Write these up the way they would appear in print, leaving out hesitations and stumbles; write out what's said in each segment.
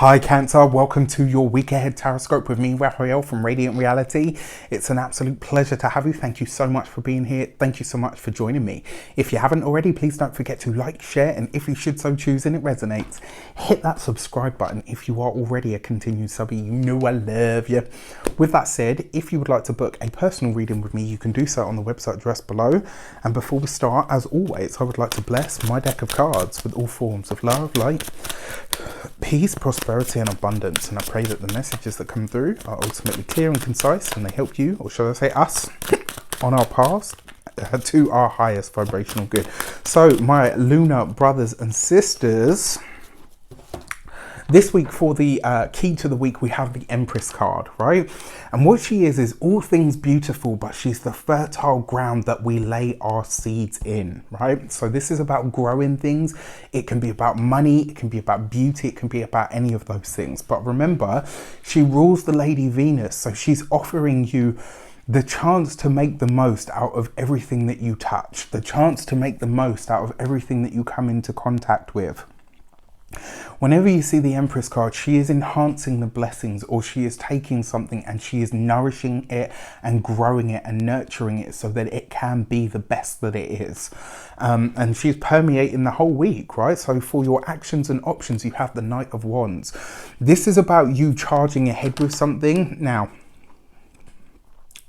Hi Cancer, welcome to your week ahead Taroscope with me, Raphael from Reydiant Reality. It's an absolute pleasure to have you. Thank you so much for being here. Thank you so much for joining me. If you haven't already, please don't forget to like, share, and if you should so choose and it resonates, hit that subscribe button. If you are already a continued subby, you know I love you. With that said, if you would like to book a personal reading with me, you can do so on the website address below. And before we start, as always, I would like to bless my deck of cards with all forms of love, light, peace, prosperity and abundance, and I pray that the messages that come through are ultimately clear and concise and they help you, or shall I say us, on our path to our highest vibrational good. So my lunar brothers and sisters, this week for the key to the week we have the Empress card, right? And what she is all things beautiful, but she's the fertile ground that we lay our seeds in, right? So this is about growing things. It can be about money, it can be about beauty, it can be about any of those things. But remember, she rules the Lady Venus, so she's offering you the chance to make the most out of everything that you touch, the chance to make the most out of everything that you come into contact with. Whenever you see the Empress card, she is enhancing the blessings, or she is taking something and she is nourishing it and growing it and nurturing it so that it can be the best that it is. And she's permeating the whole week, right? So for your actions and options, you have the Knight of Wands. This is about you charging ahead with something. Now,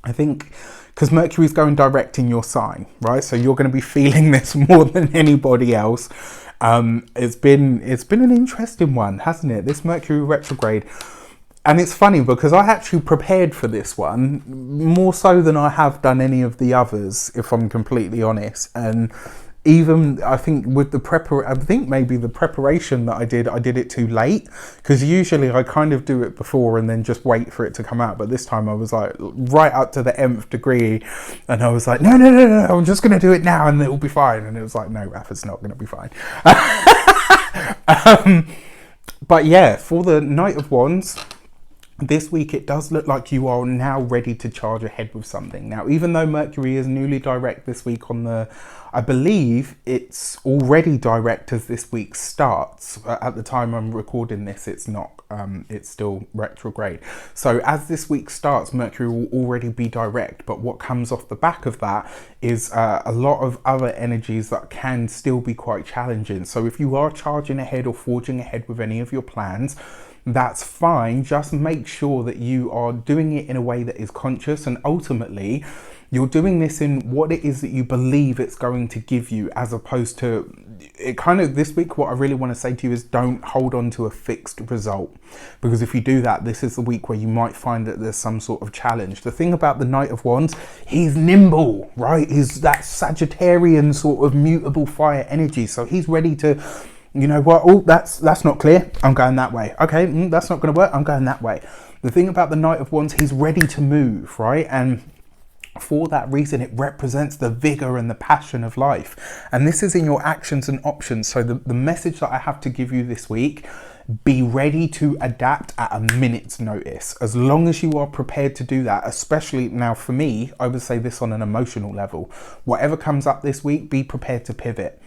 I think because Mercury's going direct in your sign, right? So you're going to be feeling this more than anybody else. It's been an interesting one, hasn't it? This Mercury retrograde. And it's funny because I actually prepared for this one more so than I have done any of the others, if I'm completely honest. And even I think with the maybe the preparation that I did it too late, because usually I kind of do it before and then just wait for it to come out. But this time I was like right up to the nth degree, and I was like, no, I'm just going to do it now and it'll be fine. And it was like, no, Raph, it's not going to be fine. But yeah, for the Knight of Wands, this week it does look like you are now ready to charge ahead with something. Now, even though Mercury is newly direct this week on the, I believe it's already direct as this week starts. At the time I'm recording this, it's not. It's still retrograde. So as this week starts, Mercury will already be direct. But what comes off the back of that is a lot of other energies that can still be quite challenging. So if you are charging ahead or forging ahead with any of your plans, that's fine. Just make sure that you are doing it in a way that is conscious, and ultimately you're doing this in what it is that you believe it's going to give you, as opposed to it kind of this week. What I really want to say to you is don't hold on to a fixed result, because if you do that, this is the week where you might find that there's some sort of challenge. The thing about the Knight of Wands, he's nimble, right? He's that Sagittarian sort of mutable fire energy. So he's ready to, you know what, oh, that's not clear, I'm going that way. Okay, that's not going to work, I'm going that way. The thing about the Knight of Wands, he's ready to move, right? And for that reason, it represents the vigor and the passion of life. And this is in your actions and options. So the message that I have to give you this week, be ready to adapt at a minute's notice. As long as you are prepared to do that, especially now for me, I would say this on an emotional level. Whatever comes up this week, be prepared to pivot.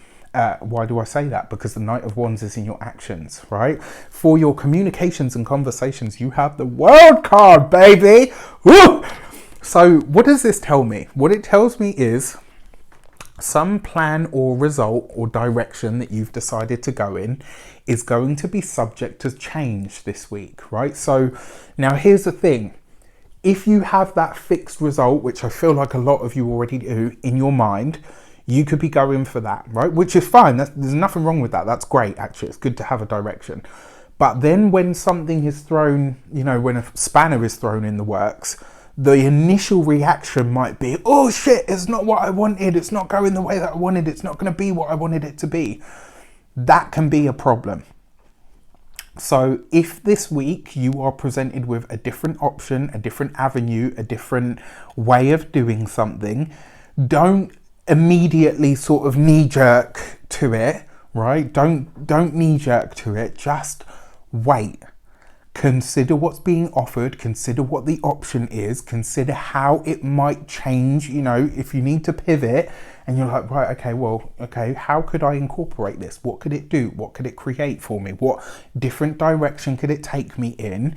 Why do I say that? Because the Knight of Wands is in your actions, right? For your communications and conversations, you have the World card, baby. Woo! So what does this tell me? What it tells me is some plan or result or direction that you've decided to go in is going to be subject to change this week, right? So now here's the thing. If you have that fixed result, which I feel like a lot of you already do in your mind, you could be going for that, right? Which is fine. There's nothing wrong with that. That's great, actually. It's good to have a direction. But then when something is thrown, you know, when a spanner is thrown in the works, the initial reaction might be, oh shit, it's not what I wanted. It's not going the way that I wanted. It's not going to be what I wanted it to be. That can be a problem. So if this week you are presented with a different option, a different avenue, a different way of doing something, don't immediately sort of knee jerk to it, right? Don't knee jerk to it. Just wait. Consider what's being offered, consider what the option is, consider how it might change. You know, if you need to pivot and you're like, right, okay, well, okay, how could I incorporate this? What could it do? What could it create for me? What different direction could it take me in?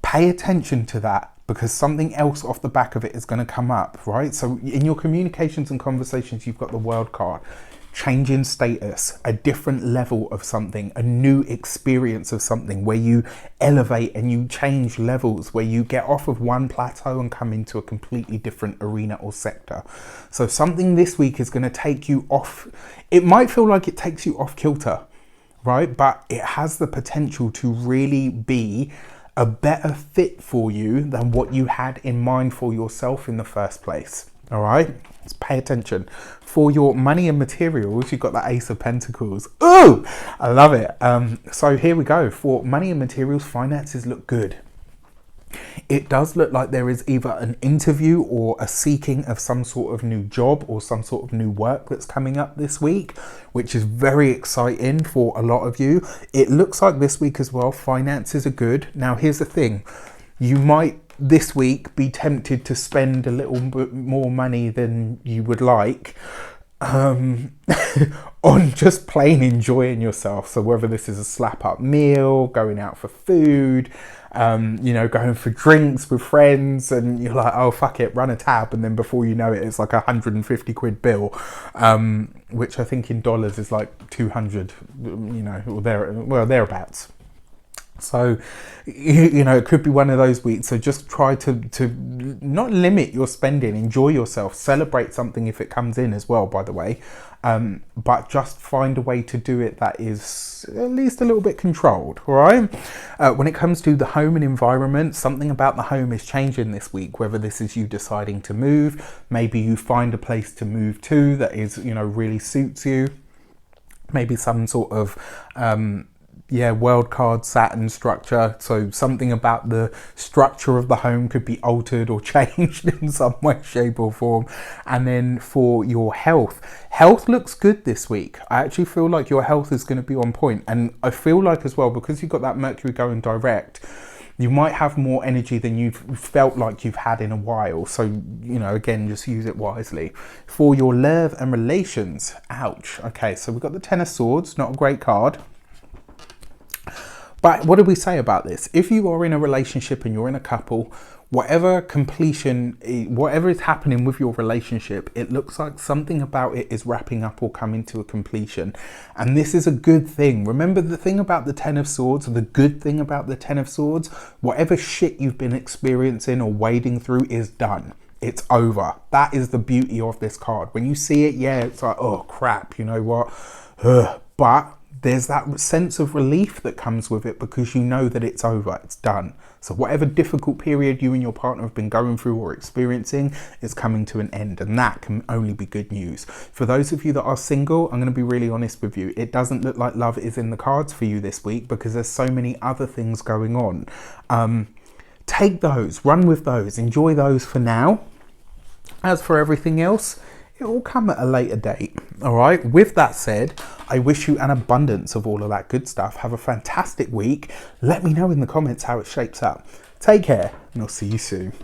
Pay attention to that, because something else off the back of it is going to come up, right? So in your communications and conversations, you've got the World card. Change in status, a different level of something, a new experience of something where you elevate and you change levels, where you get off of one plateau and come into a completely different arena or sector. So something this week is going to take you off. It might feel like it takes you off kilter, right? But it has the potential to really be a better fit for you than what you had in mind for yourself in the first place. All right, let's pay attention. For your money and materials, you've got the Ace of Pentacles. Ooh, I love it. So here we go. For money and materials, finances look good. It does look like there is either an interview or a seeking of some sort of new job or some sort of new work that's coming up this week, which is very exciting for a lot of you. It looks like this week as well, finances are good. Now, here's the thing. You might this week be tempted to spend a little bit more money than you would like on just plain enjoying yourself. So whether this is a slap up meal, going out for food, you know, going for drinks with friends, and you're like, oh fuck it, run a tab, and then before you know it, it's like £150 bill, which I think in dollars is like 200, you know, or thereabouts. So, you know, it could be one of those weeks. So just try to not limit your spending, enjoy yourself, celebrate something if it comes in as well, by the way. But just find a way to do it that is at least a little bit controlled, all right? When it comes to the home and environment, something about the home is changing this week, whether this is you deciding to move, maybe you find a place to move to that is, you know, really suits you. Maybe some sort of, World card Saturn structure. So something about the structure of the home could be altered or changed in some way, shape or form. And then for your health looks good this week. I actually feel like your health is going to be on point. And I feel like as well, because you've got that Mercury going direct, you might have more energy than you've felt like you've had in a while. So, you know, again, just use it wisely. For your love and relations, ouch. Okay, so we've got the Ten of Swords, not a great card. But what did we say about this? If you are in a relationship and you're in a couple, whatever is happening with your relationship, it looks like something about it is wrapping up or coming to a completion. And this is a good thing. Remember the thing about the Ten of Swords, the good thing about the Ten of Swords, whatever shit you've been experiencing or wading through is done. It's over. That is the beauty of this card. When you see it, yeah, it's like, oh crap, you know what? But there's that sense of relief that comes with it because you know that it's over, it's done. So whatever difficult period you and your partner have been going through or experiencing is coming to an end, and that can only be good news. For those of you that are single, I'm going to be really honest with you. It doesn't look like love is in the cards for you this week because there's so many other things going on. Take those, run with those, enjoy those for now. As for everything else, it will come at a later date. All right. With that said, I wish you an abundance of all of that good stuff. Have a fantastic week. Let me know in the comments how it shapes up. Take care, and I'll see you soon.